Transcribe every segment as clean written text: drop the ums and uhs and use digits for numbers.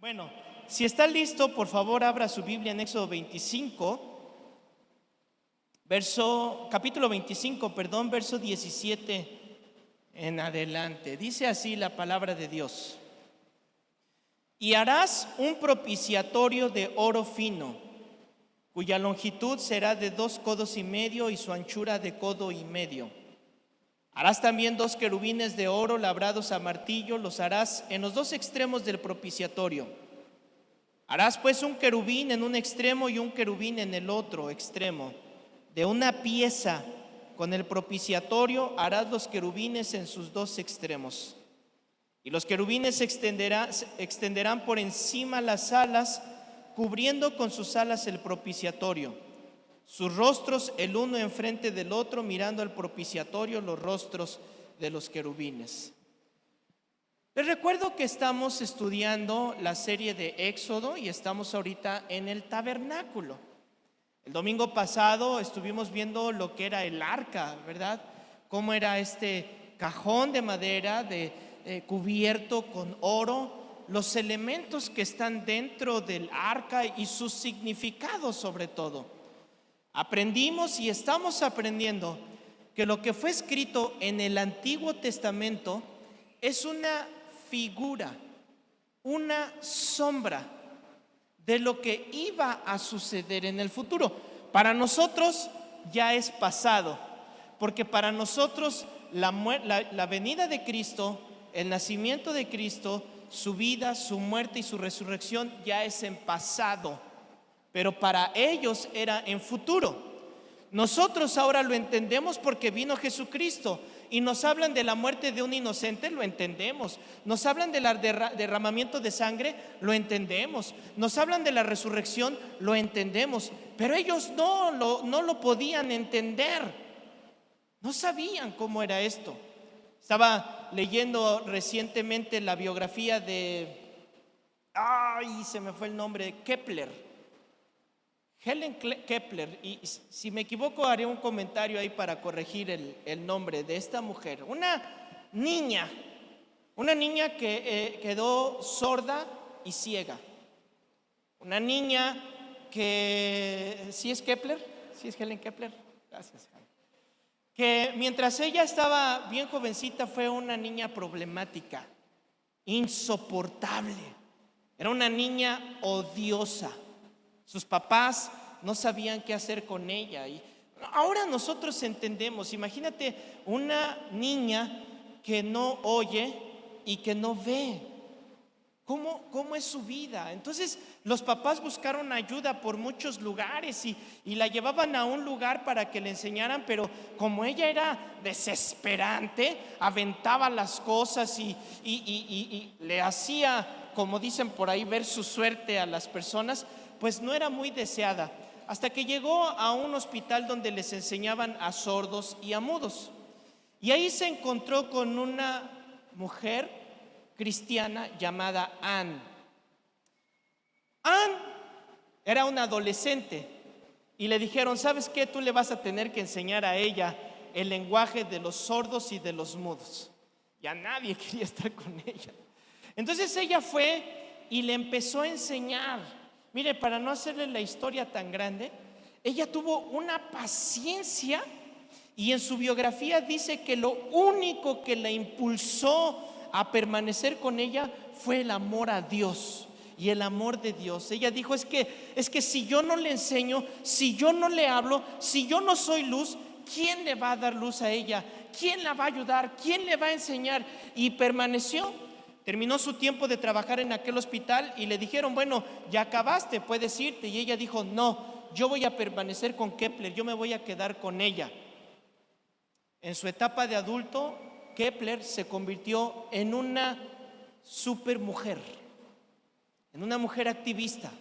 Bueno, si está listo, por favor, abra su Biblia en Éxodo 25, capítulo 25, verso 17 en adelante. Dice así la palabra de Dios: Y harás un propiciatorio de oro fino, cuya longitud será de 2 codos y medio y su anchura de codo y medio. Harás también 2 querubines de oro labrados a martillo, los harás en los 2 extremos del propiciatorio. Harás pues un querubín en un extremo y un querubín en el otro extremo. De una pieza con el propiciatorio harás los querubines en sus 2 extremos. Y los querubines extenderán por encima las alas, cubriendo con sus alas el propiciatorio. Sus rostros el uno enfrente del otro, mirando al propiciatorio los rostros de los querubines. Les recuerdo que estamos estudiando la serie de Éxodo y estamos ahorita en el tabernáculo. El domingo pasado estuvimos viendo lo que era el arca, ¿verdad? Cómo era este cajón de madera cubierto con oro, los elementos que están dentro del arca y sus significados sobre todo. Aprendimos y estamos aprendiendo que lo que fue escrito en el Antiguo Testamento es una figura, una sombra de lo que iba a suceder en el futuro. Para nosotros ya es pasado, porque para nosotros la venida de Cristo, el nacimiento de Cristo, su vida, su muerte y su resurrección ya es en pasado. Pero para ellos era en futuro. Nosotros ahora lo entendemos porque vino Jesucristo y nos hablan de la muerte de un inocente, lo entendemos. Nos hablan del derramamiento de sangre, lo entendemos. Nos hablan de la resurrección, lo entendemos. Pero ellos no lo podían entender. No sabían cómo era esto. Estaba leyendo recientemente la biografía se me fue el nombre, Helen Keller, y si me equivoco haré un comentario ahí para corregir el nombre de esta mujer. Una niña que quedó sorda y ciega. Una niña que, ¿sí es Keller? ¿Sí es Helen Keller? Gracias. Que mientras ella estaba bien jovencita fue una niña problemática, insoportable. Era una niña odiosa. Sus papás no sabían qué hacer con ella. Y ahora nosotros entendemos. Imagínate una niña que no oye y que no ve. ¿Cómo es su vida? Entonces los papás buscaron ayuda por muchos lugares y la llevaban a un lugar para que le enseñaran, pero como ella era desesperante, aventaba las cosas y le hacía, como dicen por ahí, ver su suerte a las personas, pues no era muy deseada, hasta que llegó a un hospital donde les enseñaban a sordos y a mudos. Y ahí se encontró con una mujer cristiana llamada Ann. Ann era una adolescente y le dijeron: ¿sabes qué? Tú le vas a tener que enseñar a ella el lenguaje de los sordos y de los mudos. Ya nadie quería estar con ella. Entonces ella fue y le empezó a enseñar. Mire, para no hacerle la historia tan grande, ella tuvo una paciencia y en su biografía dice que lo único que la impulsó a permanecer con ella fue el amor a Dios y el amor de Dios. Ella dijo: es que si yo no le enseño, si yo no le hablo, si yo no soy luz, ¿quién le va a dar luz a ella? ¿Quién la va a ayudar? ¿Quién le va a enseñar? Y permaneció. Terminó su tiempo de trabajar en aquel hospital y le dijeron: bueno, ya acabaste, puedes irte. Y ella dijo: no, yo voy a permanecer con Keller, yo me voy a quedar con ella. En su etapa de adulto, Keller se convirtió en una supermujer, en una mujer activista,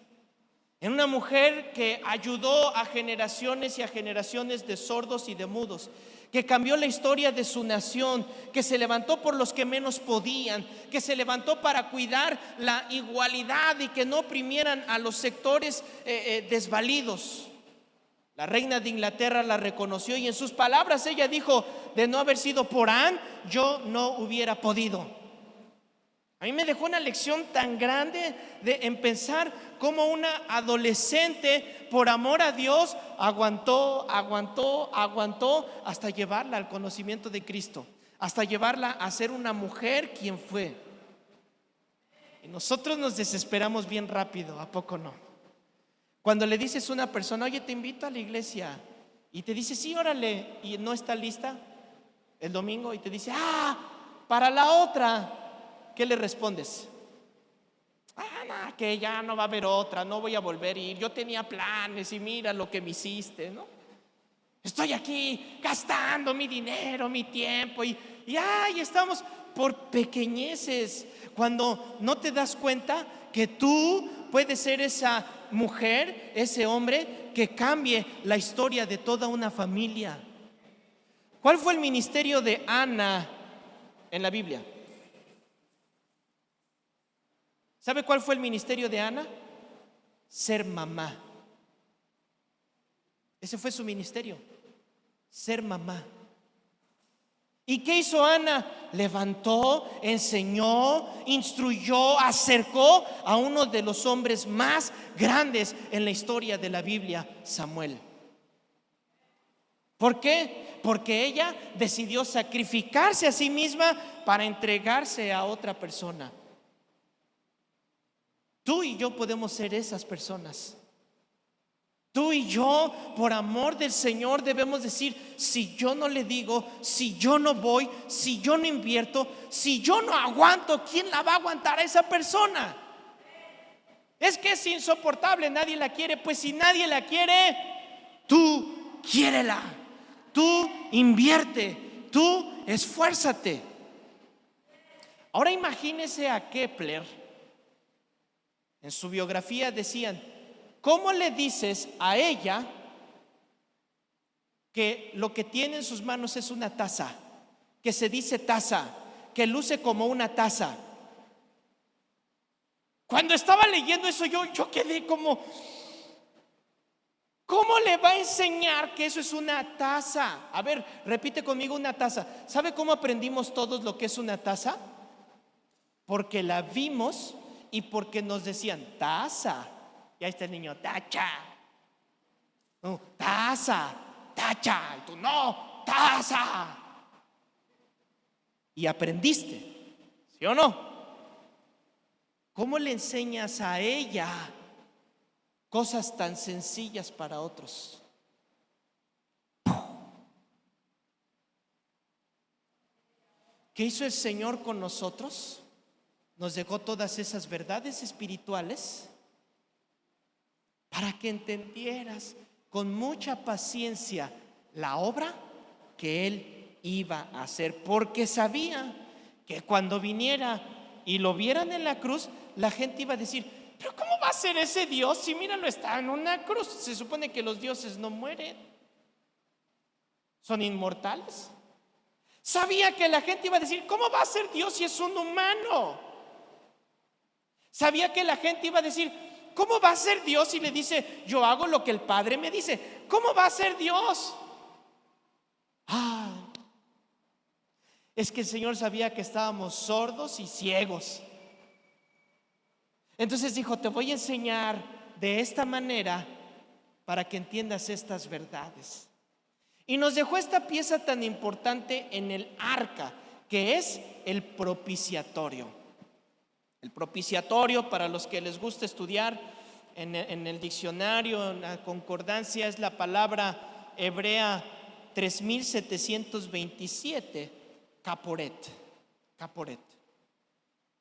en una mujer que ayudó a generaciones y a generaciones de sordos y de mudos, que cambió la historia de su nación, que se levantó por los que menos podían, que se levantó para cuidar la igualdad y que no oprimieran a los sectores desvalidos. La reina de Inglaterra la reconoció y en sus palabras ella dijo: de no haber sido por Ann, yo no hubiera podido. A mí me dejó una lección tan grande en pensar cómo una adolescente, por amor a Dios, aguantó hasta llevarla al conocimiento de Cristo, hasta llevarla a ser una mujer quien fue. Y nosotros nos desesperamos bien rápido, ¿a poco no? Cuando le dices a una persona: oye, te invito a la iglesia, y te dice: sí, órale, y no está lista el domingo, y te dice: para la otra. ¿Qué le respondes? No, que ya no va a haber otra, no voy a volver a ir, yo tenía planes y mira lo que me hiciste, ¿no? Estoy aquí gastando mi dinero, mi tiempo, y estamos por pequeñeces, cuando no te das cuenta que tú puedes ser esa mujer, ese hombre que cambie la historia de toda una familia. ¿Cuál fue el ministerio de Ana en la Biblia? ¿Sabe cuál fue el ministerio de Ana? Ser mamá. Ese fue su ministerio, ser mamá. ¿Y qué hizo Ana? Levantó, enseñó, instruyó, acercó a uno de los hombres más grandes en la historia de la Biblia, Samuel. ¿Por qué? Porque ella decidió sacrificarse a sí misma para entregarse a otra persona. Tú y yo podemos ser esas personas. Tú y yo, por amor del Señor, debemos decir: si yo no le digo, si yo no voy, si yo no invierto, si yo no aguanto, ¿quién la va a aguantar a esa persona? Es que es insoportable, nadie la quiere. Pues si nadie la quiere, tú quiérela, tú invierte, tú esfuérzate. Ahora imagínese a Kepler. En su biografía decían: ¿cómo le dices a ella que lo que tiene en sus manos es una taza, que se dice taza, que luce como una taza? Cuando estaba leyendo eso, yo quedé como: ¿cómo le va a enseñar que eso es una taza? A ver, repite conmigo: una taza. ¿Sabe cómo aprendimos todos lo que es una taza? Porque la vimos y porque nos decían taza. Y ahí está el niño: tacha. No, taza, tacha. Y tú: no, taza. Y aprendiste, ¿sí o no? ¿Cómo le enseñas a ella cosas tan sencillas para otros? ¿Qué hizo el Señor con nosotros? Nos dejó todas esas verdades espirituales para que entendieras con mucha paciencia la obra que Él iba a hacer, porque sabía que cuando viniera y lo vieran en la cruz, la gente iba a decir: pero ¿cómo va a ser ese Dios si míralo, está en una cruz? Se supone que los dioses no mueren, son inmortales. Sabía que la gente iba a decir: ¿cómo va a ser Dios si es un humano? Sabía que la gente iba a decir: ¿cómo va a ser Dios si le dice: yo hago lo que el Padre me dice? ¿Cómo va a ser Dios? Es que el Señor sabía que estábamos sordos y ciegos. Entonces dijo: te voy a enseñar de esta manera para que entiendas estas verdades. Y nos dejó esta pieza tan importante en el arca, que es el propiciatorio. El propiciatorio, para los que les gusta estudiar en el diccionario, en la concordancia, es la palabra hebrea 3727, caporet. Caporet.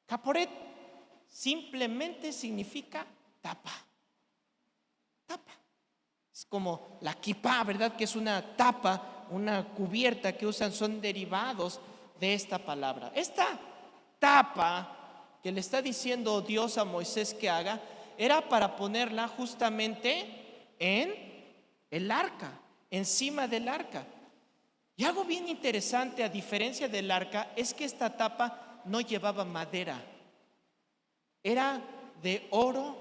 Caporet simplemente significa tapa. Tapa. Es como la kipá, ¿verdad? Que es una tapa, una cubierta que usan, son derivados de esta palabra. Esta tapa que le está diciendo Dios a Moisés que haga, era para ponerla justamente en el arca, encima del arca. Y algo bien interesante, a diferencia del arca, es que esta tapa no llevaba madera, era de oro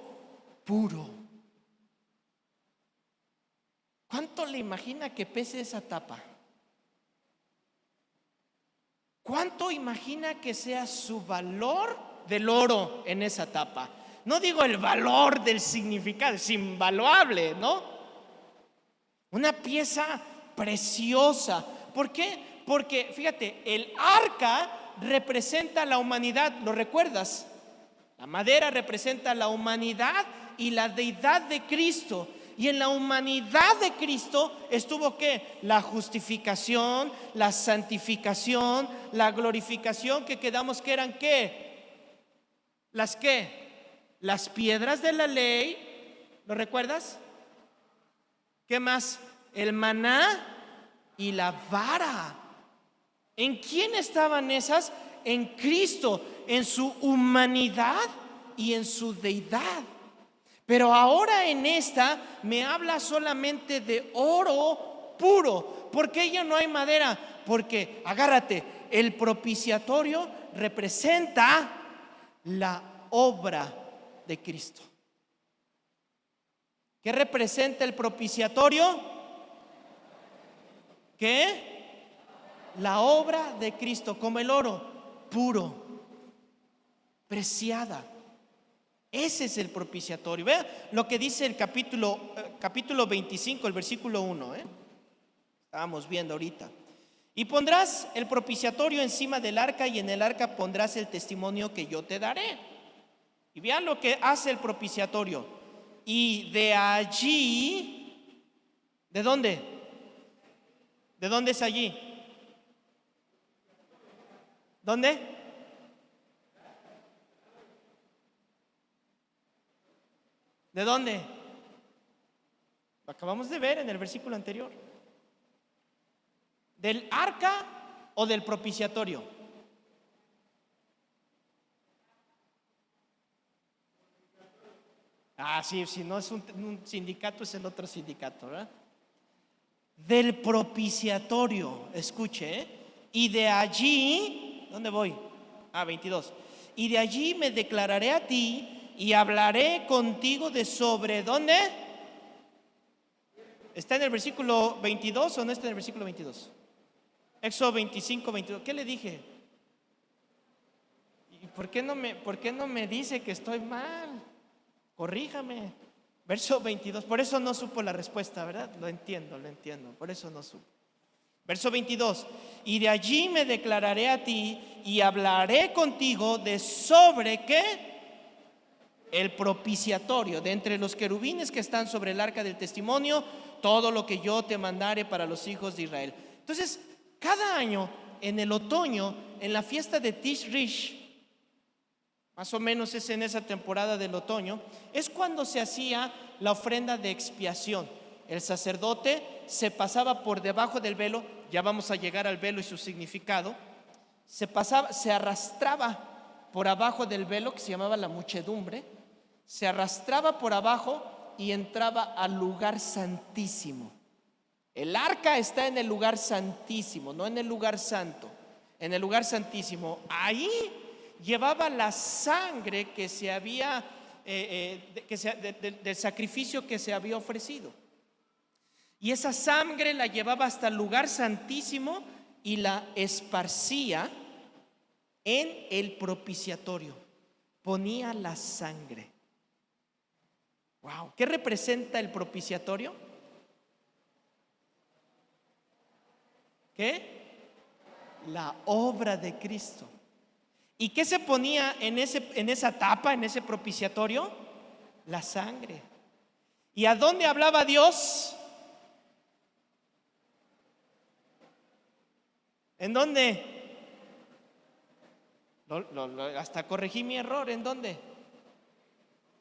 puro. ¿Cuánto le imagina que pese esa tapa? ¿Cuánto imagina que sea su valor del oro en esa tapa. No digo el valor del significado, es invaluable, ¿no? Una pieza preciosa. ¿Por qué? Porque, fíjate, el arca representa la humanidad, ¿lo recuerdas? La madera representa la humanidad y la deidad de Cristo. Y en la humanidad de Cristo estuvo ¿qué? La justificación, la santificación, la glorificación, que quedamos que eran ¿qué? ¿Las qué? Las piedras de la ley, ¿lo recuerdas? ¿Qué más? El maná y la vara. ¿En quién estaban esas? En Cristo, en su humanidad y en su deidad. Pero ahora en esta me habla solamente de oro puro. ¿Por qué ya no hay madera? Porque, agárrate, el propiciatorio representa la obra de Cristo. ¿Qué representa el propiciatorio? ¿Qué? La obra de Cristo, como el oro, puro, preciada. Ese es el propiciatorio. Vea lo que dice el capítulo 25, el versículo 1. Estábamos viendo ahorita. Y pondrás el propiciatorio encima del arca, y en el arca pondrás el testimonio que yo te daré. Y vean lo que hace el propiciatorio. Y de allí, ¿de dónde? ¿De dónde es allí? ¿Dónde? ¿De dónde? Lo acabamos de ver en el versículo anterior. ¿Del arca o del propiciatorio? Sí, si no es un sindicato, es el otro sindicato, ¿verdad? Del propiciatorio, escuche, y de allí, ¿dónde voy? 22. Y de allí me declararé a ti y hablaré contigo de sobre, ¿dónde? ¿Está en el versículo 22 o no está en el versículo 22? Éxodo 25, 22. ¿Qué le dije? ¿Y por qué no me dice que estoy mal? Corríjame. Verso 22. Por eso no supo la respuesta, ¿verdad? Lo entiendo. Por eso no supo. Verso 22. Y de allí me declararé a ti y hablaré contigo de sobre ¿qué? El propiciatorio, de entre los querubines que están sobre el arca del testimonio, todo lo que yo te mandare para los hijos de Israel. Entonces, cada año en el otoño, en la fiesta de Tishrish, más o menos es en esa temporada del otoño, es cuando se hacía la ofrenda de expiación. El sacerdote se pasaba por debajo del velo, ya vamos a llegar al velo y su significado, se arrastraba por abajo del velo, que se llamaba la muchedumbre, se arrastraba por abajo y entraba al lugar santísimo. El arca está en el lugar santísimo, no en el lugar santo, en el lugar santísimo. Ahí llevaba la sangre que se había del sacrificio que se había ofrecido, y esa sangre la llevaba hasta el lugar santísimo y la esparcía en el propiciatorio. Ponía la sangre. Wow, ¿qué representa el propiciatorio? ¿Qué? La obra de Cristo. ¿Y qué se ponía en esa tapa, en ese propiciatorio? La sangre. ¿Y a dónde hablaba Dios? ¿En dónde? Hasta corregí mi error. ¿En dónde?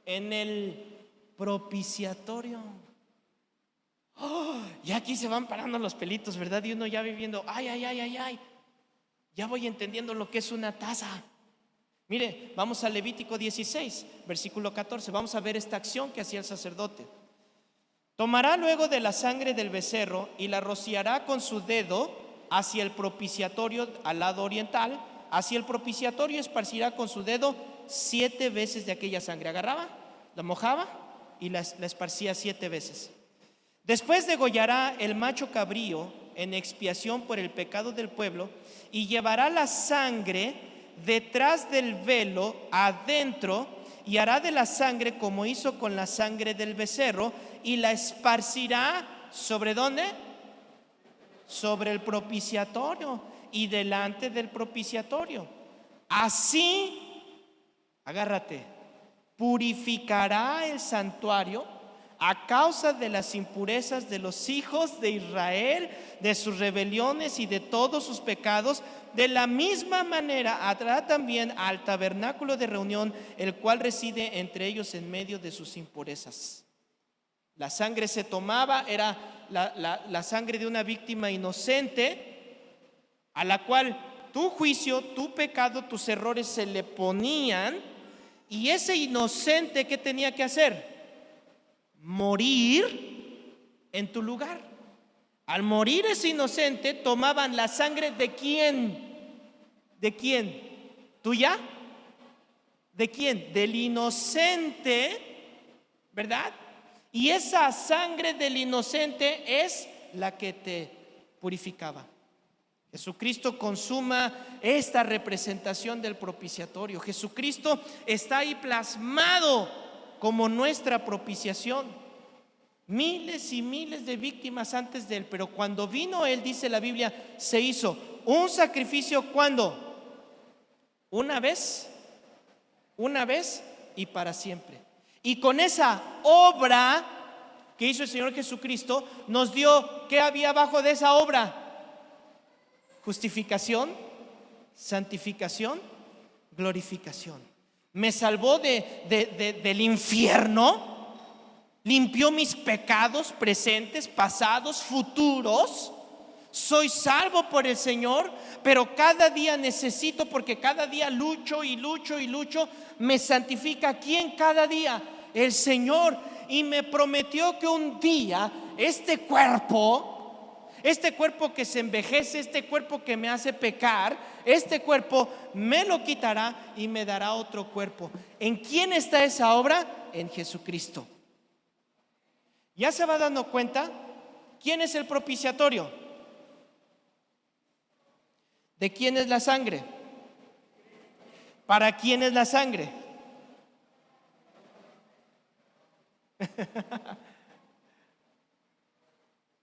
En el propiciatorio. Y aquí se van parando los pelitos, ¿verdad? Y uno ya viviendo, ay, ya voy entendiendo lo que es una taza. Mire, vamos a Levítico 16, versículo 14. Vamos a ver esta acción que hacía el sacerdote. Tomará luego de la sangre del becerro y la rociará con su dedo hacia el propiciatorio al lado oriental. Hacia el propiciatorio esparcirá con su dedo 7 veces de aquella sangre. Agarraba, la mojaba y la esparcía 7 veces. Después degollará el macho cabrío en expiación por el pecado del pueblo, y llevará la sangre detrás del velo, adentro, y hará de la sangre como hizo con la sangre del becerro, y la esparcirá ¿sobre dónde? Sobre el propiciatorio y delante del propiciatorio. Así, agárrate, purificará el santuario a causa de las impurezas de los hijos de Israel, de sus rebeliones y de todos sus pecados. De la misma manera hará también al tabernáculo de reunión, el cual reside entre ellos en medio de sus impurezas. La sangre se tomaba, era la sangre de una víctima inocente, a la cual tu juicio, tu pecado, tus errores se le ponían, y ese inocente, ¿qué tenía que hacer? Morir en tu lugar. Al morir ese inocente, tomaban la sangre ¿de quién? ¿De quién? ¿Tuya? ¿De quién? Del inocente, ¿verdad? Y esa sangre del inocente es la que te purificaba. Jesucristo consuma esta representación del propiciatorio. Jesucristo está ahí plasmado como nuestra propiciación. Miles y miles de víctimas antes de él, pero cuando vino él, dice la Biblia, se hizo un sacrificio. ¿Cuándo? Una vez y para siempre. Y con esa obra que hizo el Señor Jesucristo, nos dio, ¿qué había abajo de esa obra? Justificación, santificación, glorificación. Me salvó del infierno, limpió mis pecados presentes, pasados, futuros. Soy salvo por el Señor, pero cada día necesito, porque cada día lucho y lucho y lucho. Me santifica. ¿Quién cada día? El Señor. Y me prometió que un día este cuerpo que se envejece, este cuerpo que me hace pecar, este cuerpo me lo quitará y me dará otro cuerpo. ¿En quién está esa obra? En Jesucristo. ¿Ya se va dando cuenta? ¿Quién es el propiciatorio? ¿De quién es la sangre? ¿Para quién es la sangre?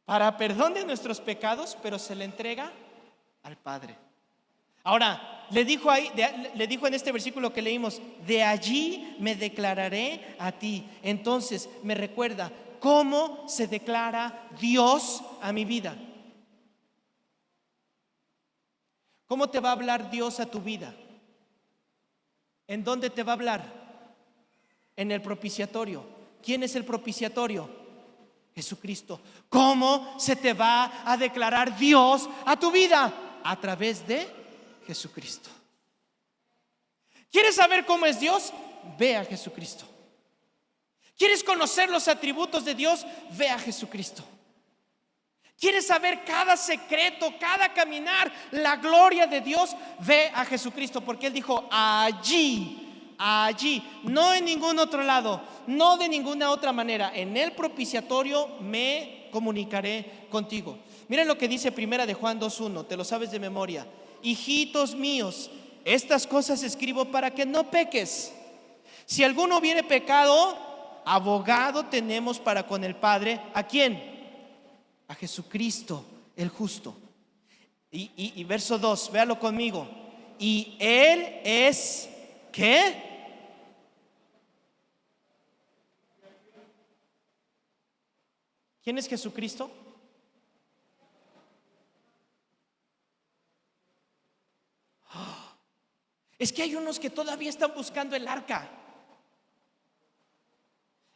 Para perdón de nuestros pecados, pero se le entrega al Padre. Ahora, le dijo en este versículo que leímos, de allí me declararé a ti. Entonces me recuerda cómo se declara Dios a mi vida. ¿Cómo te va a hablar Dios a tu vida? ¿En dónde te va a hablar? En el propiciatorio. ¿Quién es el propiciatorio? Jesucristo. ¿Cómo se te va a declarar Dios a tu vida? A través de Jesucristo. ¿Quieres saber cómo es Dios? Ve a Jesucristo. ¿Quieres conocer los atributos de Dios? Ve a Jesucristo. ¿Quieres saber cada secreto, cada caminar, la gloria de Dios? Ve a Jesucristo, porque Él dijo allí, no en ningún otro lado, no de ninguna otra manera. En el propiciatorio me comunicaré contigo. Miren lo que dice Primera de Juan 2:1, te lo sabes de memoria. Hijitos míos, estas cosas escribo para que no peques. Si alguno hubiere pecado, abogado tenemos para con el Padre. ¿A quién? A Jesucristo, el justo. Y verso 2, véalo conmigo. Y Él es, ¿qué? ¿Quién es Jesucristo? Es que hay unos que todavía están buscando el arca.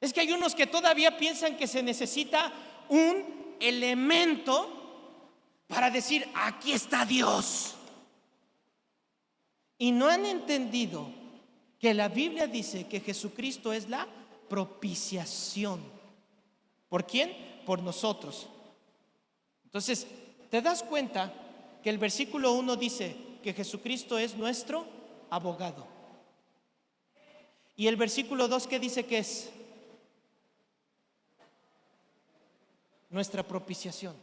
Es que hay unos que todavía piensan que se necesita un elemento para decir aquí está Dios, y no han entendido que la Biblia dice que Jesucristo es la propiciación. ¿Por quién? Por nosotros. Entonces, ¿te das cuenta que el versículo 1 dice que Jesucristo es nuestro abogado? Y el versículo 2, ¿qué dice que es? Nuestra propiciación.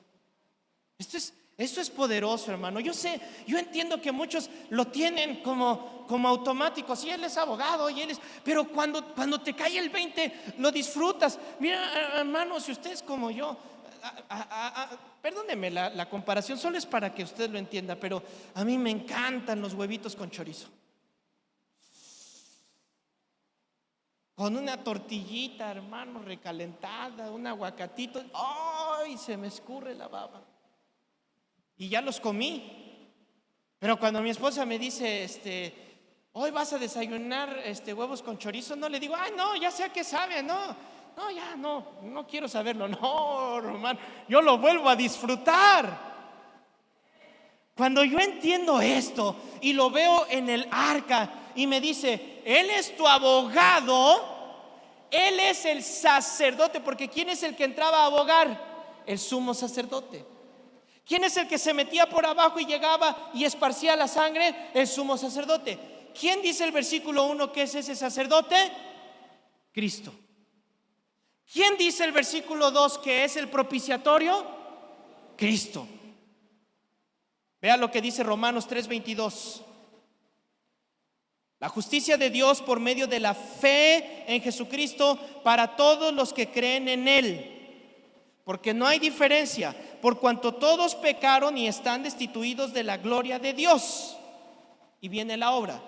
Eso es poderoso, hermano. Yo sé, yo entiendo que muchos lo tienen como automático. Si él es abogado y él es, pero cuando te cae el 20, lo disfrutas. Mira, hermano, si usted es como yo, perdóneme la comparación, solo es para que usted lo entienda, pero a mí me encantan los huevitos con chorizo. Con una tortillita, hermano, recalentada, un aguacatito. ¡Ay! Se me escurre la baba. Y ya los comí. Pero cuando mi esposa me dice, hoy vas a desayunar huevos con chorizo, no le digo, ay, no, ya sé a qué sabe, no, ya no quiero saberlo. No, hermano, yo lo vuelvo a disfrutar. Cuando yo entiendo esto y lo veo en el arca y me dice, él es tu abogado, él es el sacerdote, porque ¿quién es el que entraba a abogar? El sumo sacerdote. ¿Quién es el que se metía por abajo y llegaba y esparcía la sangre? El sumo sacerdote. ¿Quién dice el versículo 1 que es ese sacerdote? Cristo. ¿Quién dice el versículo 2 que es el propiciatorio? Cristo. Vea lo que dice Romanos 3:22. La justicia de Dios por medio de la fe en Jesucristo para todos los que creen en Él. Porque no hay diferencia, por cuanto todos pecaron y están destituidos de la gloria de Dios. Y viene la obra.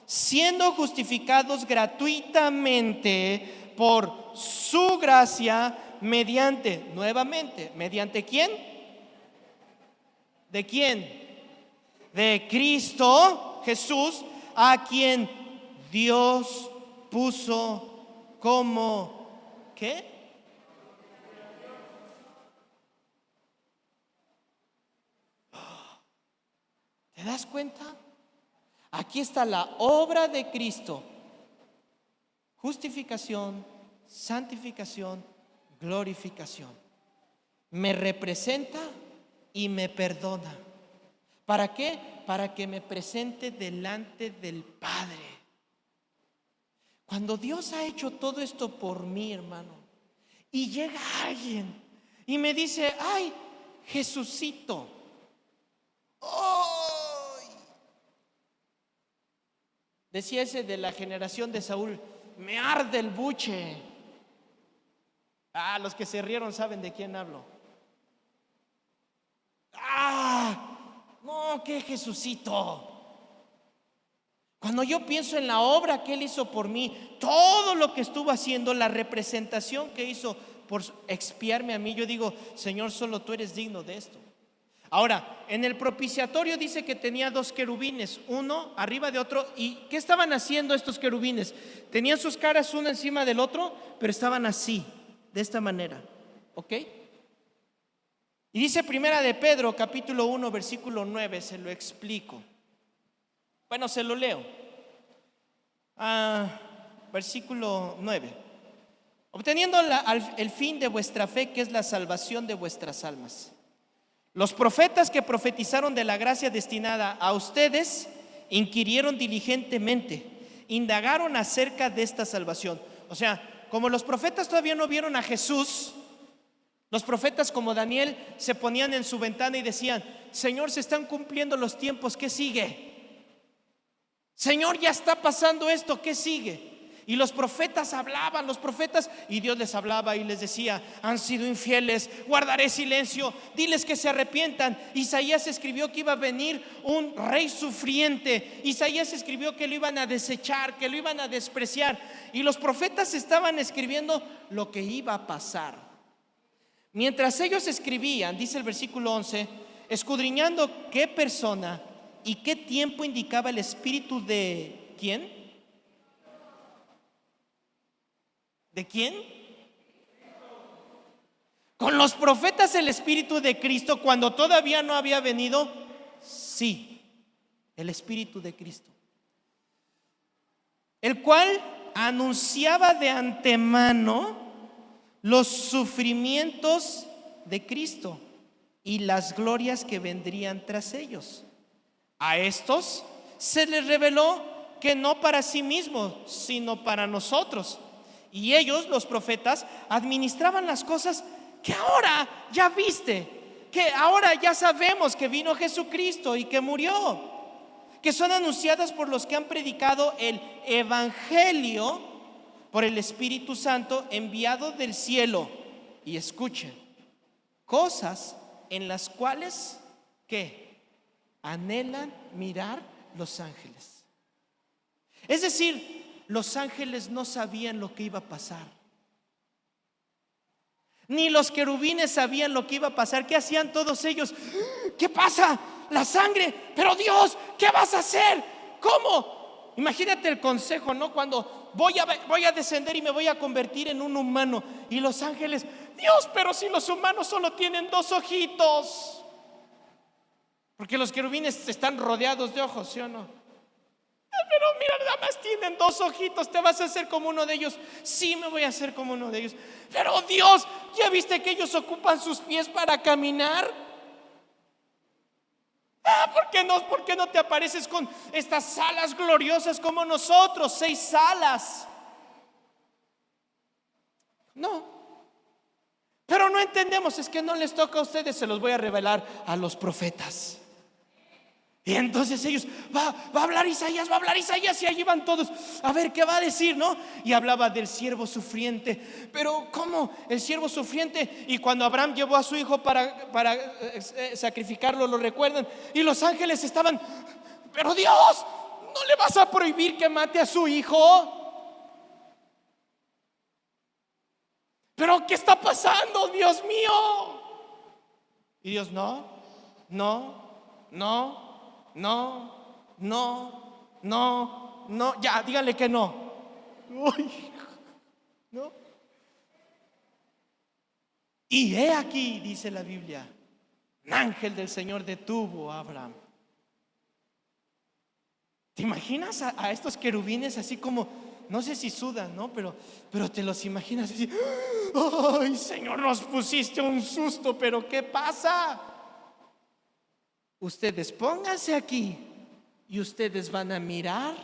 Siendo justificados gratuitamente por su gracia nuevamente, ¿mediante quién? ¿De quién? De Cristo Jesús, a quien Dios puso como, ¿qué? ¿Te das cuenta? Aquí está la obra de Cristo. Justificación, santificación, glorificación. Me representa y me perdona. ¿Para qué? Para que me presente delante del Padre. Cuando Dios ha hecho todo esto por mí, hermano, y llega alguien y me dice, ay, Jesucito, decía ese de la generación de Saúl, me arde el buche. Los que se rieron saben de quién hablo. No, que Jesucito. Cuando yo pienso en la obra que Él hizo por mí, todo lo que estuvo haciendo, la representación que hizo por expiarme a mí, yo digo, Señor, solo tú eres digno de esto. Ahora, en el propiciatorio dice que tenía 2 querubines, uno arriba de otro. ¿Y qué estaban haciendo estos querubines? Tenían sus caras uno encima del otro, pero estaban así, de esta manera, ¿ok? Y dice Primera de Pedro, capítulo 1, versículo 9, se lo explico. Bueno, se lo leo. Versículo 9. Obteniendo el fin de vuestra fe, que es la salvación de vuestras almas. Los profetas que profetizaron de la gracia destinada a ustedes inquirieron diligentemente, indagaron acerca de esta salvación. O sea, como los profetas todavía no vieron a Jesús, los profetas como Daniel se ponían en su ventana y decían, Señor, se están cumpliendo los tiempos, ¿qué sigue? Señor, ya está pasando esto, ¿qué sigue? Y los profetas hablaban, y Dios les hablaba y les decía, han sido infieles, guardaré silencio, diles que se arrepientan. Isaías escribió que iba a venir un rey sufriente. Isaías escribió que lo iban a desechar, que lo iban a despreciar. Y los profetas estaban escribiendo lo que iba a pasar. Mientras ellos escribían, dice el versículo 11, escudriñando qué persona y qué tiempo indicaba el espíritu de ¿quién? ¿De quién? ¿Con los profetas el espíritu de Cristo cuando todavía no había venido? Sí, el espíritu de Cristo, el cual anunciaba de antemano los sufrimientos de Cristo y las glorias que vendrían tras ellos. A estos se les reveló que no para sí mismos, sino para nosotros. Y ellos, los profetas, administraban las cosas que ahora ya viste, que ahora ya sabemos que vino Jesucristo y que murió, que son anunciadas por los que han predicado el evangelio por el Espíritu Santo enviado del cielo. Y escuchen, cosas en las cuales que anhelan mirar los ángeles. Es decir, los ángeles no sabían lo que iba a pasar, ni los querubines sabían lo que iba a pasar. ¿Qué hacían todos ellos? ¿Qué pasa? La sangre. Pero Dios, ¿qué vas a hacer? ¿Cómo? Imagínate el consejo, ¿no? Cuando voy a descender y me voy a convertir en un humano. Y los ángeles, Dios, pero si los humanos solo tienen 2 ojitos. Porque los querubines están rodeados de ojos, ¿sí o no? Pero mira, nada más tienen 2 ojitos. ¿Te vas a hacer como uno de ellos? Sí, me voy a hacer como uno de ellos. Pero Dios, ¿ya viste que ellos ocupan sus pies para caminar? ¿Por qué no te apareces con estas alas gloriosas como nosotros? 6 alas. No. Pero no entendemos, es que no les toca a ustedes, se los voy a revelar a los profetas. Y entonces ellos, va a hablar Isaías, y allí van todos a ver qué va a decir, ¿no? Y hablaba del siervo sufriente. Pero ¿cómo? El siervo sufriente. Y cuando Abraham llevó a su hijo para sacrificarlo, lo recuerdan. Y los ángeles estaban, pero Dios, ¿no le vas a prohibir que mate a su hijo? ¿Pero qué está pasando, Dios mío? Y Dios, no, ya, dígale que no. Uy, no. Y he aquí, dice la Biblia, un ángel del Señor detuvo a Abraham. ¿Te imaginas a estos querubines así como, no sé si sudan, ¿no? Pero te los imaginas así. Ay, Señor, nos pusiste un susto, pero ¿qué pasa? Ustedes pónganse aquí y ustedes van a mirar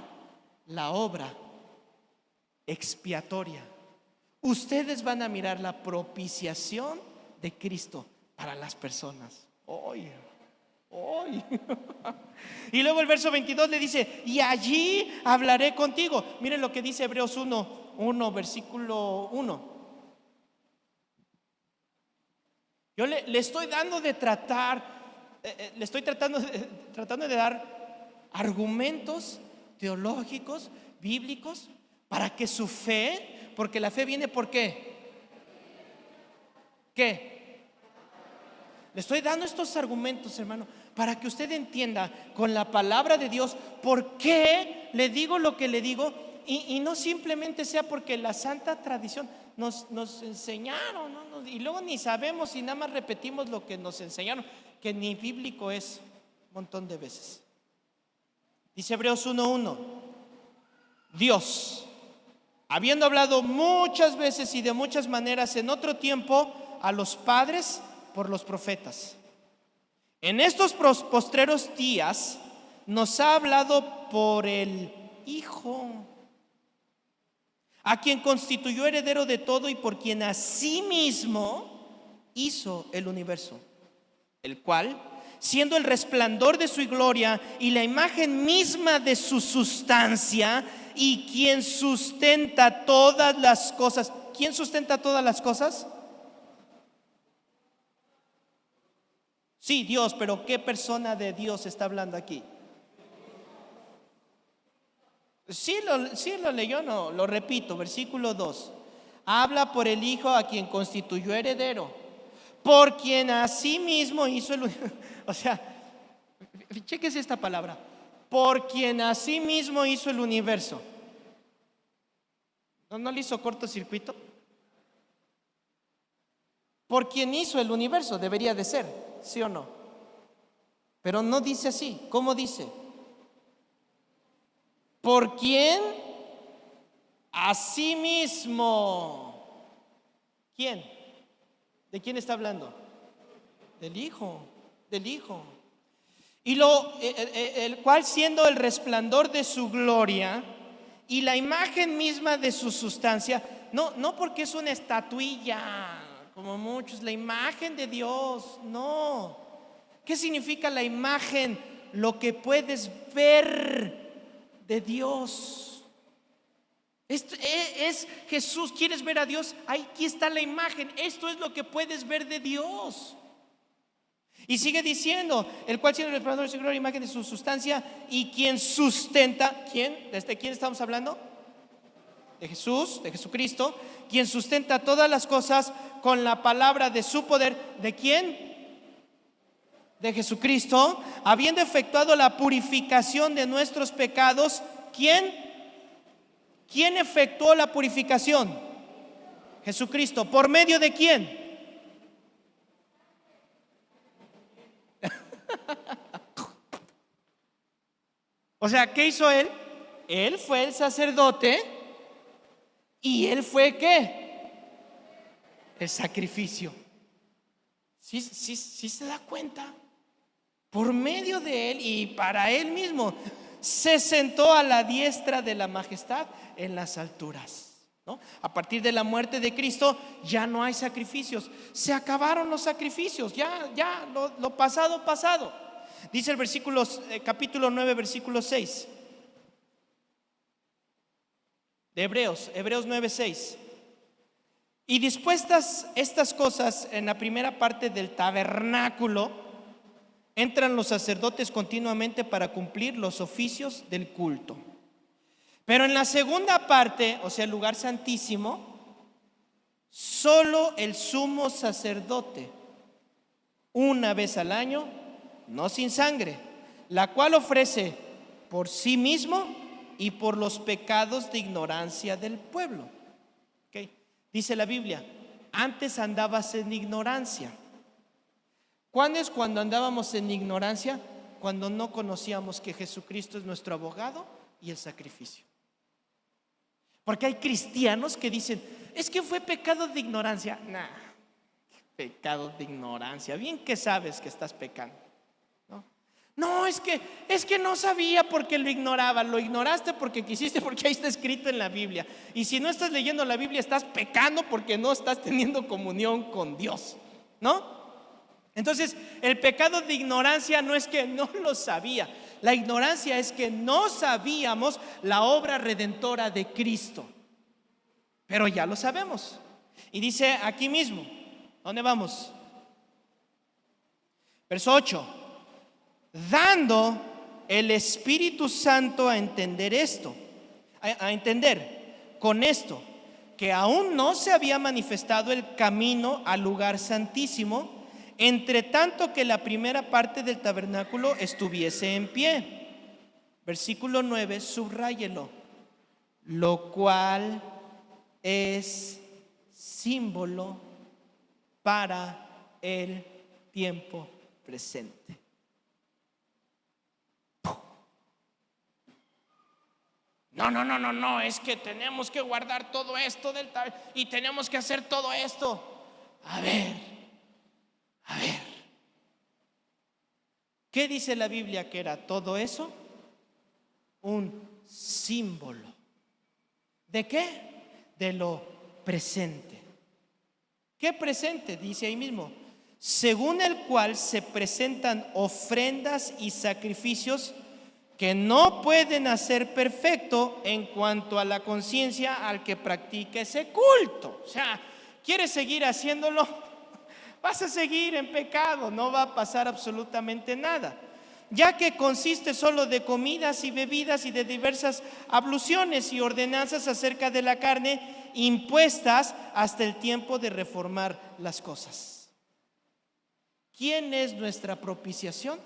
la obra expiatoria. Ustedes van a mirar la propiciación de Cristo para las personas. Hoy. Y luego el verso 22 le dice, y allí hablaré contigo. Miren lo que dice Hebreos 1, versículo 1. Yo le estoy dando de tratar, le estoy tratando de dar argumentos teológicos, bíblicos, para que su fe, porque la fe viene ¿por qué? ¿Qué? Le estoy dando estos argumentos, hermano, para que usted entienda con la palabra de Dios por qué le digo lo que le digo, y no simplemente sea porque la santa tradición nos enseñaron, ¿no? Y luego ni sabemos y nada más repetimos lo que nos enseñaron, que ni bíblico es un montón de veces. Dice Hebreos 1:1, Dios, habiendo hablado muchas veces y de muchas maneras en otro tiempo a los padres por los profetas, en estos postreros días nos ha hablado por el Hijo, a quien constituyó heredero de todo y por quien asimismo hizo el universo, el cual, siendo el resplandor de su gloria y la imagen misma de su sustancia, y quien sustenta todas las cosas. ¿Quién sustenta todas las cosas? Sí, Dios, pero ¿qué persona de Dios está hablando aquí? Sí lo leyó, no, lo repito, versículo 2. Habla por el Hijo a quien constituyó heredero, por quien asimismo hizo el... O sea, chéquese esta palabra, por quien asimismo hizo el universo. ¿No le hizo cortocircuito? Por quien hizo el universo, debería de ser, ¿sí o no? Pero no dice así. ¿Cómo dice? Por quien asimismo. ¿Quién? ¿De quién está hablando? Del Hijo. Y el cual, siendo el resplandor de su gloria y la imagen misma de su sustancia, no porque es una estatuilla como muchos, la imagen de Dios. No. ¿Qué significa la imagen? Lo que puedes ver de Dios. Esto es Jesús. ¿Quieres ver a Dios? Aquí está la imagen. Esto es lo que puedes ver de Dios. Y sigue diciendo, el cual siendo el resplandor de su gloria, imagen de su sustancia, y quien sustenta. ¿Quién? ¿Desde quién estamos hablando? De Jesús, de Jesucristo, quien sustenta todas las cosas con la palabra de su poder. ¿De quién? De Jesucristo, habiendo efectuado la purificación de nuestros pecados. ¿Quién? ¿Quién efectuó la purificación? Jesucristo. ¿Por medio de quién? O sea, ¿qué hizo él? Él fue el sacerdote. ¿Y él fue qué? El sacrificio. ¿Sí se da cuenta? Por medio de él y para él mismo se sentó a la diestra de la majestad en las alturas, ¿no? A partir de la muerte de Cristo ya no hay sacrificios. Se acabaron los sacrificios. Ya lo pasado. Dice el versículo, capítulo 9, versículo 6 de Hebreos 9, 6. Y dispuestas estas cosas en la primera parte del tabernáculo, entran los sacerdotes continuamente para cumplir los oficios del culto. Pero en la segunda parte, o sea, el lugar santísimo, solo el sumo sacerdote, una vez al año, no sin sangre, la cual ofrece por sí mismo y por los pecados de ignorancia del pueblo. ¿Okay? Dice la Biblia, antes andabas en ignorancia. ¿Cuándo es cuando andábamos en ignorancia? Cuando no conocíamos que Jesucristo es nuestro abogado y el sacrificio. Porque hay cristianos que dicen, es que fue pecado de ignorancia. Nah, pecado de ignorancia. Bien que sabes que estás pecando. No, es que no sabía porque lo ignoraba. Lo ignoraste porque quisiste, porque ahí está escrito en la Biblia. Y si no estás leyendo la Biblia, estás pecando porque no estás teniendo comunión con Dios, ¿no? Entonces, el pecado de ignorancia no es que no lo sabía. La ignorancia es que no sabíamos la obra redentora de Cristo. Pero ya lo sabemos. Y dice aquí mismo, ¿dónde vamos? Verso 8. Dando el Espíritu Santo a entender esto, a entender con esto, que aún no se había manifestado el camino al lugar santísimo, entre tanto que la primera parte del tabernáculo estuviese en pie. Versículo 9, subráyelo. Lo cual es símbolo para el tiempo presente. No, es que tenemos que guardar todo esto y tenemos que hacer todo esto. A ver, ¿qué dice la Biblia que era todo eso? Un símbolo. ¿De qué? De lo presente. ¿Qué presente? Dice ahí mismo, según el cual se presentan ofrendas y sacrificios que no pueden hacer perfecto en cuanto a la conciencia al que practica ese culto. O sea, ¿quieres seguir haciéndolo? Vas a seguir en pecado, no va a pasar absolutamente nada, ya que consiste solo de comidas y bebidas y de diversas abluciones y ordenanzas acerca de la carne impuestas hasta el tiempo de reformar las cosas. ¿Quién es nuestra propiciación?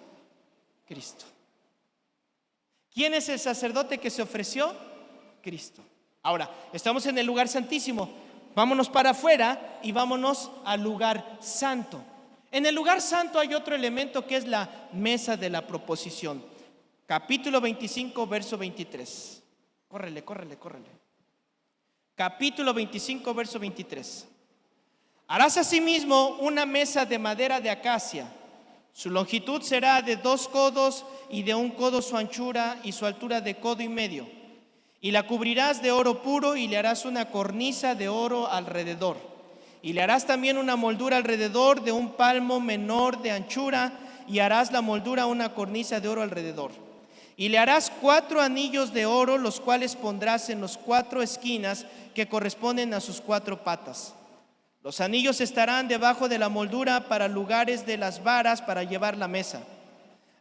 Cristo. ¿Quién es el sacerdote que se ofreció? Cristo. Ahora, estamos en el lugar santísimo. Vámonos para afuera y vámonos al lugar santo. En el lugar santo hay otro elemento que es la mesa de la proposición. Capítulo 25, verso 23. Córrele. Capítulo 25, verso 23. Harás asimismo una mesa de madera de acacia. Su longitud será de 2 codos y de 1 codo su anchura y su altura de codo y medio. Y la cubrirás de oro puro y le harás una cornisa de oro alrededor. Y le harás también una moldura alrededor de un palmo menor de anchura, y harás la moldura una cornisa de oro alrededor. Y le harás 4 anillos de oro, los cuales pondrás en las 4 esquinas que corresponden a sus 4 patas. Los anillos estarán debajo de la moldura para lugares de las varas para llevar la mesa.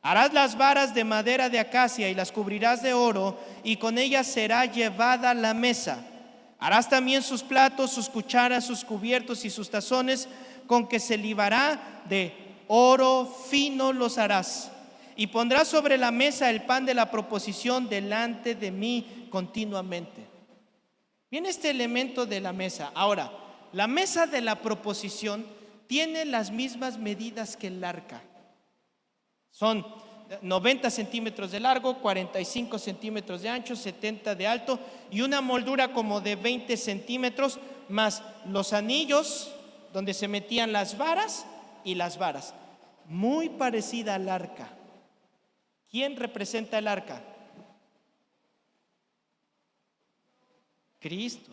Harás las varas de madera de acacia y las cubrirás de oro, y con ellas será llevada la mesa. Harás también sus platos, sus cucharas, sus cubiertos y sus tazones, con que se libará de oro fino los harás. Y pondrás sobre la mesa el pan de la proposición delante de mí continuamente. Viene este elemento de la mesa. Ahora, la mesa de la proposición tiene las mismas medidas que el arca. Son 90 centímetros de largo, 45 centímetros de ancho, 70 de alto, y una moldura como de 20 centímetros, más los anillos donde se metían las varas y las varas. Muy parecida al arca. ¿Quién representa el arca? Cristo.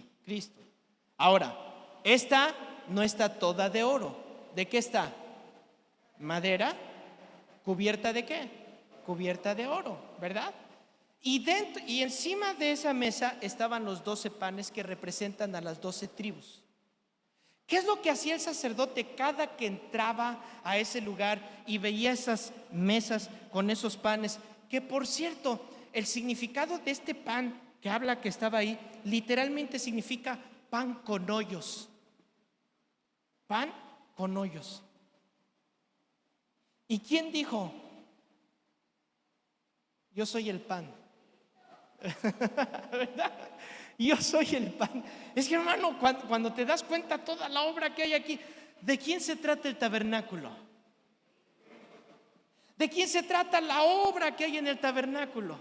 Ahora, esta no está toda de oro. ¿De qué está? Madera. ¿Cubierta de qué? Cubierta de oro, ¿verdad? Y encima de esa mesa estaban los 12 panes que representan a las 12 tribus. ¿Qué es lo que hacía el sacerdote cada que entraba a ese lugar y veía esas mesas con esos panes? Que por cierto, el significado de este pan que habla que estaba ahí, literalmente significa pan con hoyos. Pan con hoyos. ¿Y quién dijo? Yo soy el pan. ¿Verdad? Yo soy el pan. Es que, hermano, cuando te das cuenta toda la obra que hay aquí, ¿de quién se trata el tabernáculo? ¿De quién se trata la obra que hay en el tabernáculo?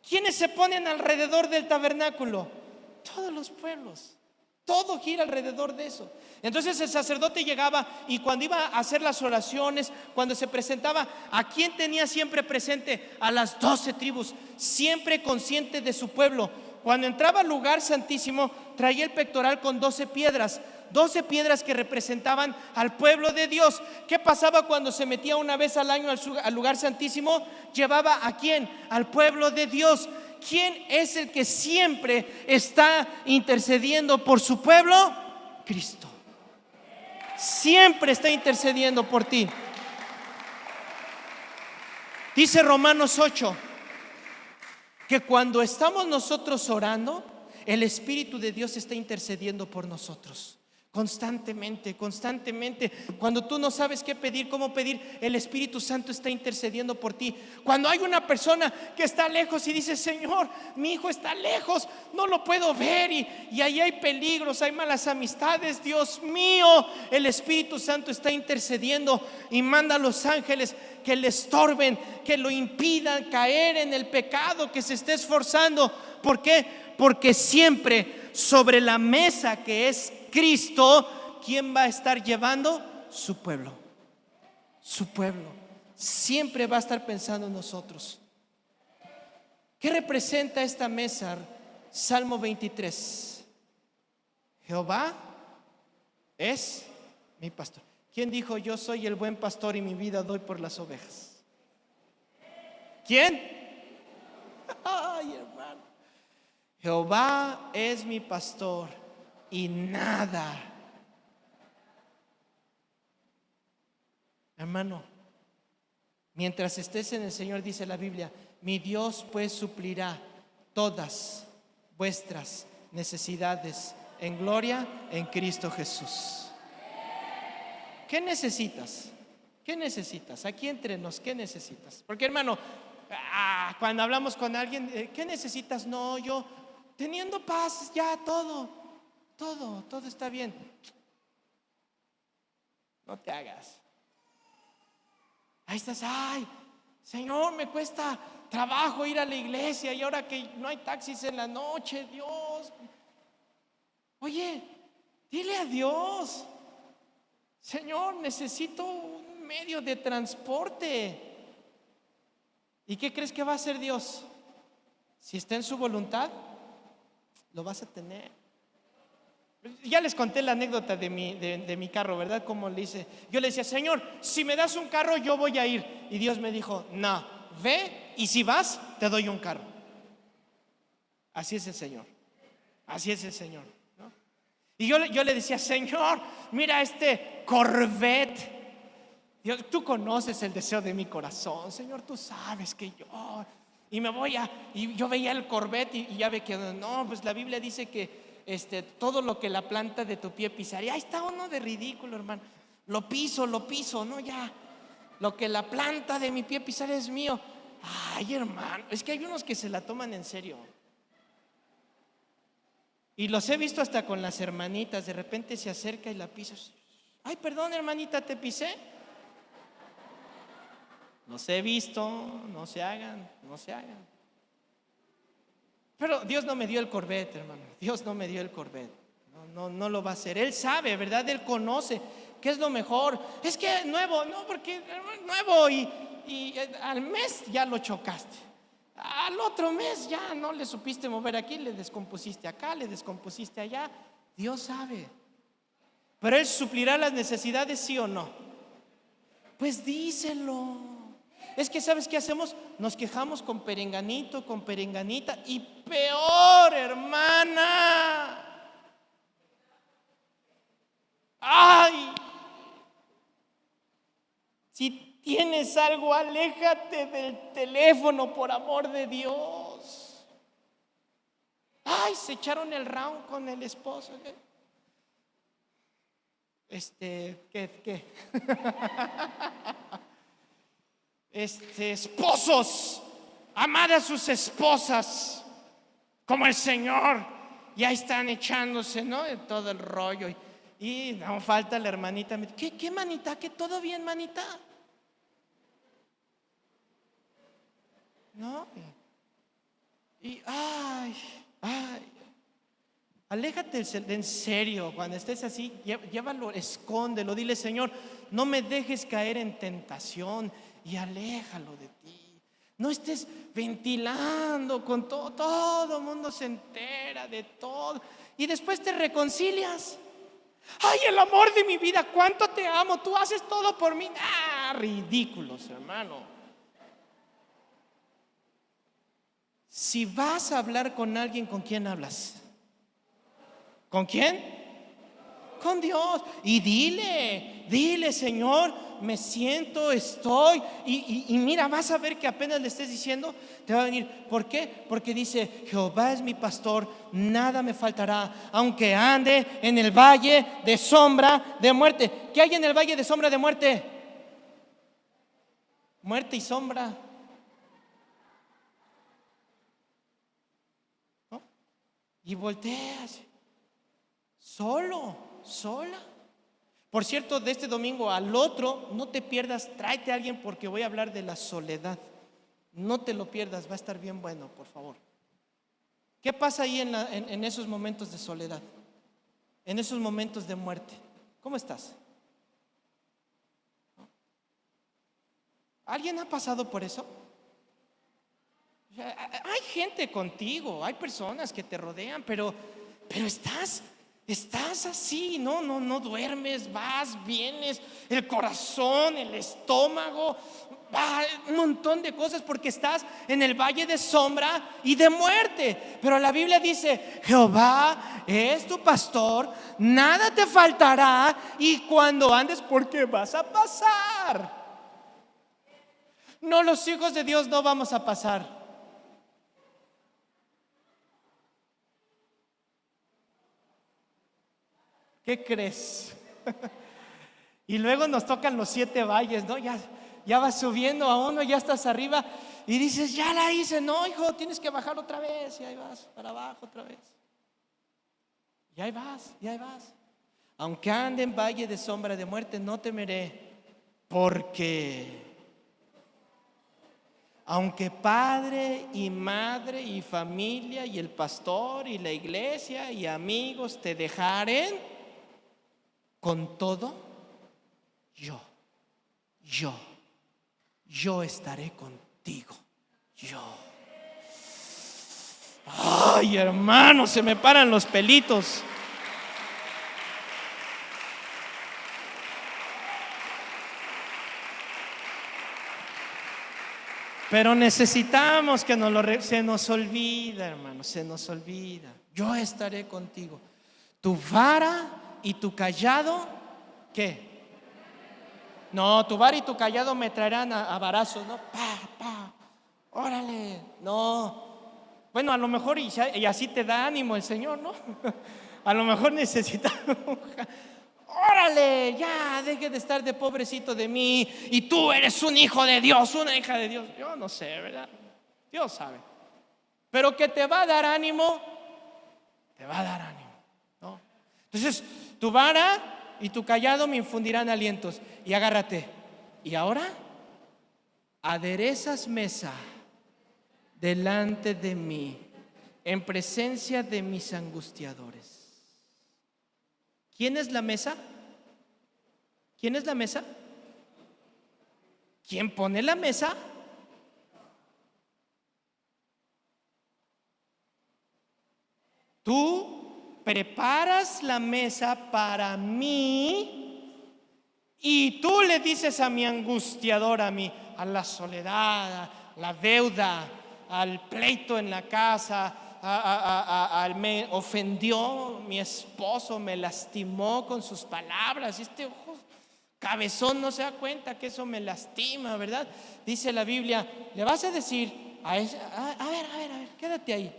¿Quiénes se ponen alrededor del tabernáculo? Todos los pueblos. Todo gira alrededor de eso. Entonces el sacerdote llegaba, y cuando iba a hacer las oraciones, cuando se presentaba, ¿a quién tenía siempre presente? A las 12 tribus, siempre consciente de su pueblo. Cuando entraba al lugar santísimo, traía el pectoral con 12 piedras. 12 piedras que representaban al pueblo de Dios. ¿Qué pasaba cuando se metía una vez al año al lugar santísimo? Llevaba ¿a quién? Al pueblo de Dios. ¿Quién es el que siempre está intercediendo por su pueblo? Cristo. Siempre está intercediendo por ti. Dice Romanos 8 que cuando estamos nosotros orando, el Espíritu de Dios está intercediendo por nosotros. Constantemente. Cuando tú no sabes qué pedir, cómo pedir, el Espíritu Santo está intercediendo por ti. Cuando hay una persona que está lejos y dice: Señor, mi hijo está lejos, no lo puedo ver, y ahí hay peligros, hay malas amistades, Dios mío, el Espíritu Santo está intercediendo y manda a los ángeles que le estorben, que lo impidan caer en el pecado que se esté esforzando. ¿Por qué? Porque siempre sobre la mesa que es Cristo, ¿quién va a estar llevando? Su pueblo. Su pueblo. Siempre va a estar pensando en nosotros. ¿Qué representa esta mesa? Salmo 23. Jehová es mi pastor. ¿Quién dijo: yo soy el buen pastor y mi vida doy por las ovejas? ¿Quién? Ay, hermano. Jehová es mi pastor y nada. Hermano, mientras estés en el Señor, dice la Biblia, mi Dios pues suplirá todas vuestras necesidades en gloria en Cristo Jesús. ¿Qué necesitas? ¿Qué necesitas? Aquí entre nos, ¿qué necesitas? Porque, hermano, cuando hablamos con alguien, ¿qué necesitas? No, yo teniendo paz, ya todo está bien. No te hagas. Ahí estás: ay, Señor, me cuesta trabajo ir a la iglesia, y ahora que no hay taxis en la noche, Dios. Oye, dile a Dios: Señor, necesito un medio de transporte. ¿Y qué crees que va a hacer Dios? Si está en su voluntad, lo vas a tener. Ya les conté la anécdota de mi carro, ¿verdad? Como le hice. Yo le decía, Señor, si me das un carro, yo voy a ir. Y Dios me dijo, no, ve y si vas, te doy un carro. Así es el Señor. Así es el Señor, ¿no? Y yo le decía, Señor, mira este Corvette. Dios, tú conoces el deseo de mi corazón, Señor, tú sabes que yo. Y yo veía el Corvette y ya ve que no, pues la Biblia dice que todo lo que la planta de tu pie pisaría. Ahí está uno de ridículo, hermano. Lo piso, no, ya. Lo que la planta de mi pie pisar es mío. Ay, hermano, es que hay unos que se la toman en serio. Y los he visto hasta con las hermanitas. De repente se acerca y la pisa. Ay, perdón, hermanita, te pisé. Los he visto, no se hagan. Pero Dios no me dio el Corvette, hermano. Dios no me dio el Corvette. No lo va a hacer. Él sabe, ¿verdad? Él conoce qué es lo mejor. Es que nuevo, no, porque nuevo y al mes ya lo chocaste. Al otro mes ya no le supiste mover aquí, le descompusiste acá, le descompusiste allá. Dios sabe. Pero Él suplirá las necesidades, ¿sí o no? Pues díselo. Es que ¿sabes qué hacemos? Nos quejamos con perenganito, con perenganita. Y peor, hermana. Ay, si tienes algo, aléjate del teléfono, por amor de Dios. Ay, se echaron el round con el esposo. ¿Qué? Esposos, amad a sus esposas como el Señor. Ya están echándose, ¿no? Todo el rollo. Y no falta la hermanita. ¿Qué manita? ¿Que todo bien, manita? ¿No? Ay. Aléjate en serio. Cuando estés así, llévalo, escóndelo. Dile, Señor, no me dejes caer en tentación. Y aléjalo de ti. No estés ventilando con todo el mundo se entera de todo. Y después te reconcilias. Ay, el amor de mi vida, cuánto te amo, tú haces todo por mí. Ridículos, hermano. Si vas a hablar con alguien, ¿con quién hablas? ¿Con quién? Con Dios. Y dile, Señor, me siento, estoy. Y mira, vas a ver que apenas le estés diciendo, te va a venir. ¿Por qué? Porque dice, Jehová es mi pastor, nada me faltará, aunque ande en el valle de sombra de muerte. ¿Qué hay en el valle de sombra de muerte? Muerte y sombra, ¿no? Y volteas sola. Por cierto, de este domingo al otro, no te pierdas, tráete a alguien porque voy a hablar de la soledad. No te lo pierdas, va a estar bien bueno, por favor. ¿Qué pasa ahí en esos momentos de soledad? En esos momentos de muerte. ¿Cómo estás? ¿Alguien ha pasado por eso? Hay gente contigo, hay personas que te rodean, pero estás así, no duermes, vas, vienes, el corazón, el estómago, un montón de cosas porque estás en el valle de sombra y de muerte. Pero la Biblia dice, Jehová es tu pastor, nada te faltará y cuando andes, porque vas a pasar. No, los hijos de Dios no vamos a pasar. ¿Qué crees? Y luego nos tocan los 7 valles, ¿no? Ya vas subiendo a uno, ya estás arriba y dices, ya la hice. No, hijo, tienes que bajar otra vez. Y ahí vas, para abajo otra vez. Y ahí vas. Aunque ande en valle de sombra de muerte, no temeré, porque aunque padre y madre y familia y el pastor y la iglesia y amigos te dejaren, con todo, yo estaré contigo. Ay, hermano, se me paran los pelitos. Pero necesitamos que se nos olvida, hermano, se nos olvida. Yo estaré contigo. Tu vara y tu callado, ¿qué? No, tu vara y tu callado me traerán a varazos, ¿no? Órale, no. Bueno, a lo mejor y así te da ánimo el Señor, ¿no? A lo mejor necesitamos. Órale, ya, deje de estar de pobrecito de mí. Y tú eres un hijo de Dios, una hija de Dios. Yo no sé, ¿verdad? Dios sabe. Pero que te va a dar ánimo, te va a dar ánimo, ¿no? Entonces, tu vara y tu callado me infundirán alientos. Y agárrate. Y ahora, aderezas mesa delante de mí, en presencia de mis angustiadores. ¿Quién es la mesa? ¿Quién es la mesa? ¿Quién pone la mesa? Tú preparas la mesa para mí y tú le dices a mi angustiador, a la soledad, a la deuda, al pleito en la casa, me ofendió mi esposo, me lastimó con sus palabras. Este ojo cabezón no se da cuenta que eso me lastima, ¿verdad? Dice la Biblia, le vas a decir a ver, quédate ahí,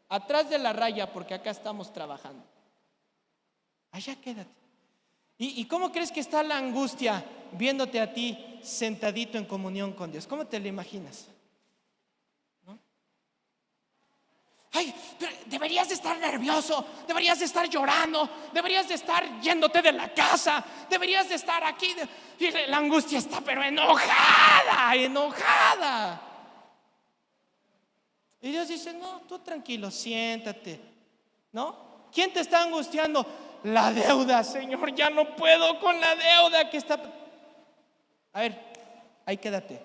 atrás de la raya, porque acá estamos trabajando. Allá quédate. ¿Y cómo crees que está la angustia viéndote a ti sentadito en comunión con Dios? ¿Cómo te lo imaginas? Ay, pero deberías de estar nervioso, deberías de estar llorando, deberías de estar yéndote de la casa, deberías de estar aquí. Y la angustia está pero enojada. Y Dios dice, no, tú tranquilo, siéntate, ¿no? ¿Quién te está angustiando? La deuda, Señor, ya no puedo con la deuda que está. A ver, ahí quédate.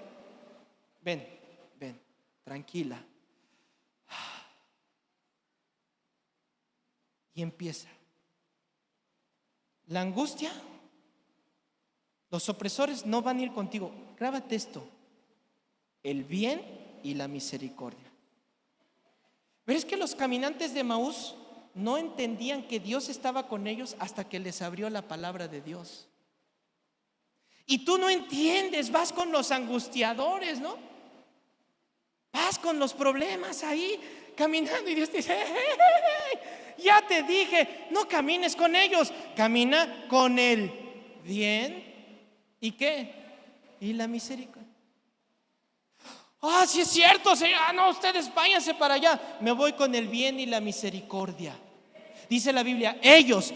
Ven, tranquila. Y empieza. La angustia, los opresores no van a ir contigo. Grábate esto: el bien y la misericordia. Pero es que los caminantes de Emaús no entendían que Dios estaba con ellos hasta que les abrió la palabra de Dios. Y tú no entiendes, vas con los angustiadores, ¿no? Vas con los problemas ahí caminando y Dios te dice, ya te dije, no camines con ellos, camina con el bien y ¿qué? Y la misericordia. Sí es cierto, Señor. No, ustedes váyanse para allá. Me voy con el bien y la misericordia. Dice la Biblia, ellos,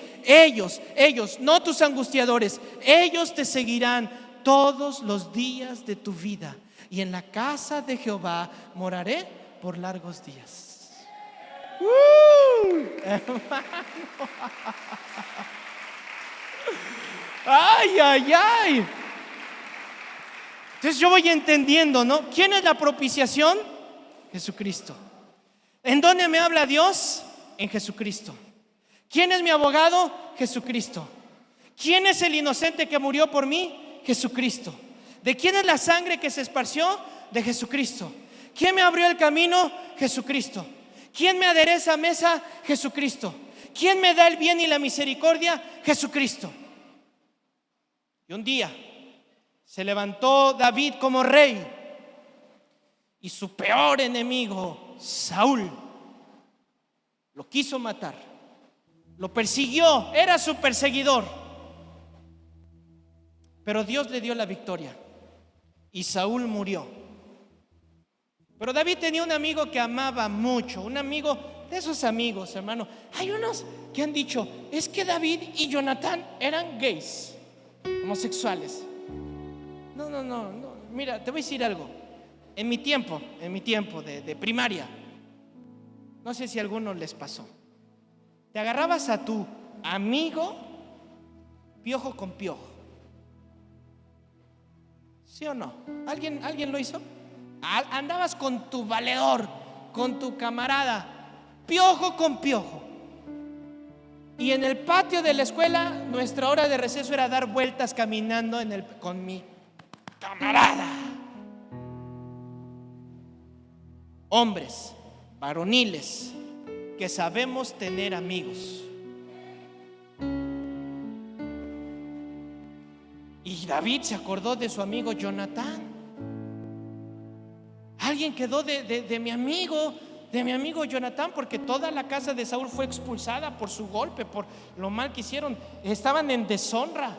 no tus angustiadores, ellos te seguirán todos los días de tu vida. Y en la casa de Jehová moraré por largos días. Hermano. Ay. Entonces yo voy entendiendo, ¿no? ¿Quién es la propiciación? Jesucristo. ¿En dónde me habla Dios? En Jesucristo. ¿Quién es mi abogado? Jesucristo. ¿Quién es el inocente que murió por mí? Jesucristo. ¿De quién es la sangre que se esparció? De Jesucristo. ¿Quién me abrió el camino? Jesucristo. ¿Quién me adereza mesa? Jesucristo. ¿Quién me da el bien y la misericordia? Jesucristo. Y un día se levantó David como rey y su peor enemigo, Saúl, lo quiso matar, lo persiguió, era su perseguidor, pero Dios le dio la victoria y Saúl murió. Pero David tenía un amigo que amaba mucho, un amigo de esos amigos, hermano. Hay unos que han dicho, es que David y Jonatán eran gays, homosexuales. No. Mira, te voy a decir algo. En mi tiempo de primaria, no sé si a algunos les pasó, te agarrabas a tu amigo piojo con piojo. ¿Sí o no? ¿Alguien lo hizo? Andabas con tu valedor, con tu camarada, piojo con piojo. Y en el patio de la escuela, nuestra hora de receso era dar vueltas caminando con mi camarada. hombres varoniles que sabemos tener amigos. Y David se acordó de su amigo Jonatán. Alguien quedó de mi amigo Jonatán, porque toda la casa de Saúl fue expulsada por su golpe, por lo mal que hicieron. Estaban en deshonra.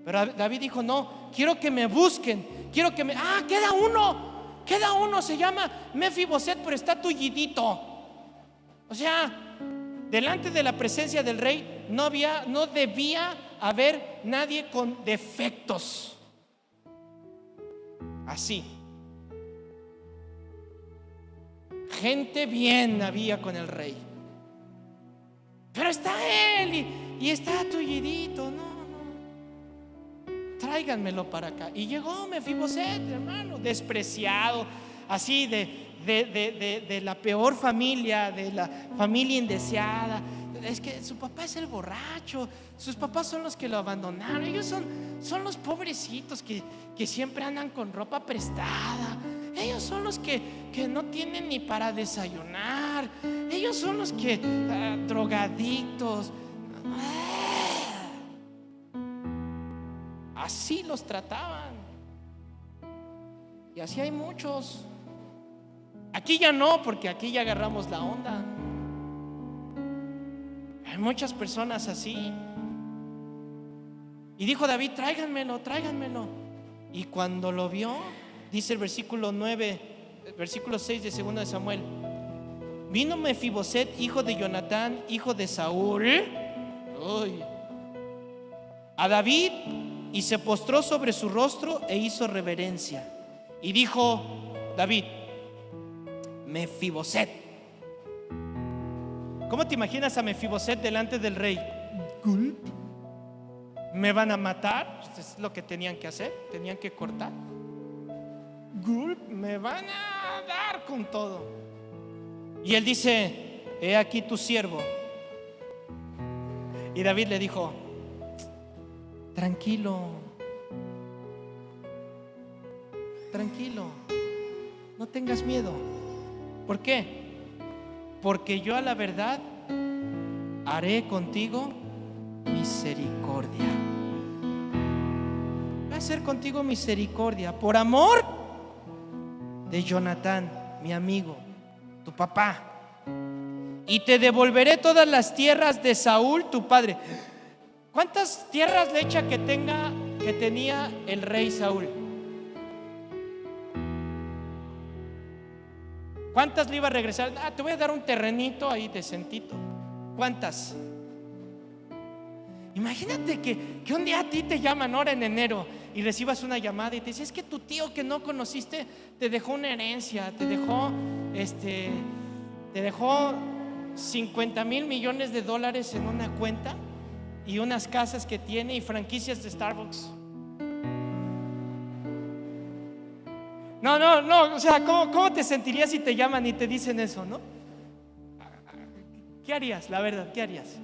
Pero David dijo: no, quiero que me busquen, quiero que me... queda uno, se llama Mefiboset, pero está tullidito. O sea, delante de la presencia del rey no debía haber nadie con defectos. Así, gente bien había con el rey. Pero está él y está tullidito. No, tráiganmelo para acá. Y llegó Mefiboset, hermano, despreciado, así de la peor familia, de la familia indeseada. Es que su papá es el borracho, sus papás son los que lo abandonaron. Ellos son los pobrecitos que siempre andan con ropa prestada. Ellos son los que no tienen ni para desayunar. Ellos son los que drogadictos. Así los trataban. Y así hay muchos. Aquí ya no, porque aquí ya agarramos la onda. Hay muchas personas así. Y dijo David: tráiganmelo. Y cuando lo vio, dice el versículo 6 de 2 de Samuel: vino Mefiboset, hijo de Jonatán, hijo de Saúl, a David, y se postró sobre su rostro e hizo reverencia. Y dijo David: Mefiboset. ¿Cómo te imaginas a Mefiboset delante del rey? ¿Me van a matar? Es lo que tenían que hacer. Tenían que cortar. Me van a dar con todo. Y él dice: he aquí tu siervo. Y David le dijo: tranquilo, no tengas miedo. ¿Por qué? Porque yo a la verdad haré contigo misericordia. Voy a hacer contigo misericordia por amor de Jonatán, mi amigo, tu papá. Y te devolveré todas las tierras de Saúl, tu padre. ¿Cuántas tierras lecha que tenía el rey Saúl? ¿Cuántas le iba a regresar? Te voy a dar un terrenito ahí decentito. ¿Cuántas? Imagínate que un día a ti te llaman ahora en enero y recibas una llamada y te dice: es que tu tío que no conociste te dejó una herencia, te dejó 50,000 millones de dólares en una cuenta y unas casas que tiene y franquicias de Starbucks. No, o sea, ¿cómo te sentirías si te llaman y te dicen eso, no? ¿Qué harías? La verdad, ¿qué harías?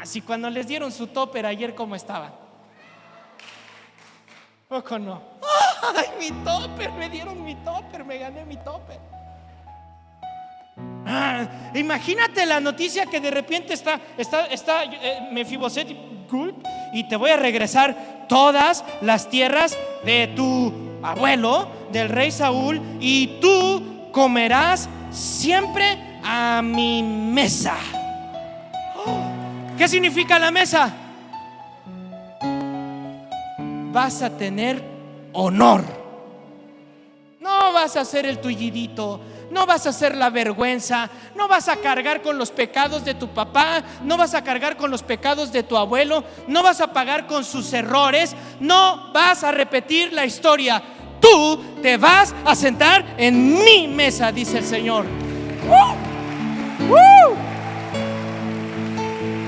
Si cuando les dieron su topper ayer, ¿cómo estaban? ¿Poco no? ¡Ay, mi topper! Me dieron mi topper, me gané mi topper. Imagínate la noticia que de repente está Mefiboset y te voy a regresar todas las tierras de tu abuelo, del rey Saúl, y tú comerás siempre a mi mesa. ¿Qué significa la mesa? Vas a tener honor. No vas a ser el tullidito, no vas a ser la vergüenza, no vas a cargar con los pecados de tu papá, no vas a cargar con los pecados de tu abuelo, no vas a pagar con sus errores, no vas a repetir la historia. Tú te vas a sentar en mi mesa, dice el Señor.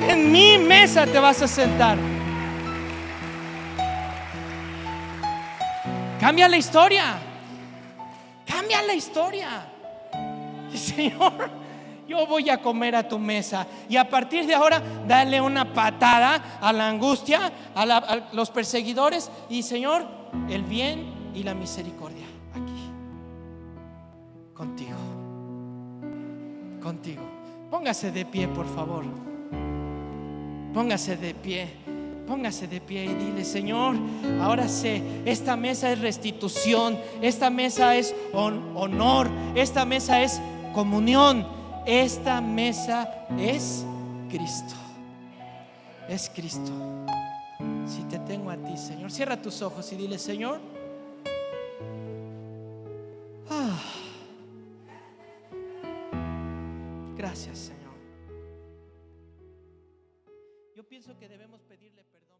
En mi mesa te vas a sentar. Cambia la historia. Cambia la historia. Señor, yo voy a comer a tu mesa. Y a partir de ahora, dale una patada a la angustia, a los perseguidores. Y Señor, el bien y la misericordia aquí. contigo. Contigo. Póngase de pie, por favor. Póngase de pie. Póngase de pie y dile: Señor, ahora sé, esta mesa es restitución, esta mesa es honor, esta mesa es comunión, esta mesa es Cristo. Es Cristo. Si te tengo a ti, Señor, cierra tus ojos y dile: Señor, gracias, Señor. Yo pienso que debemos pedirle perdón.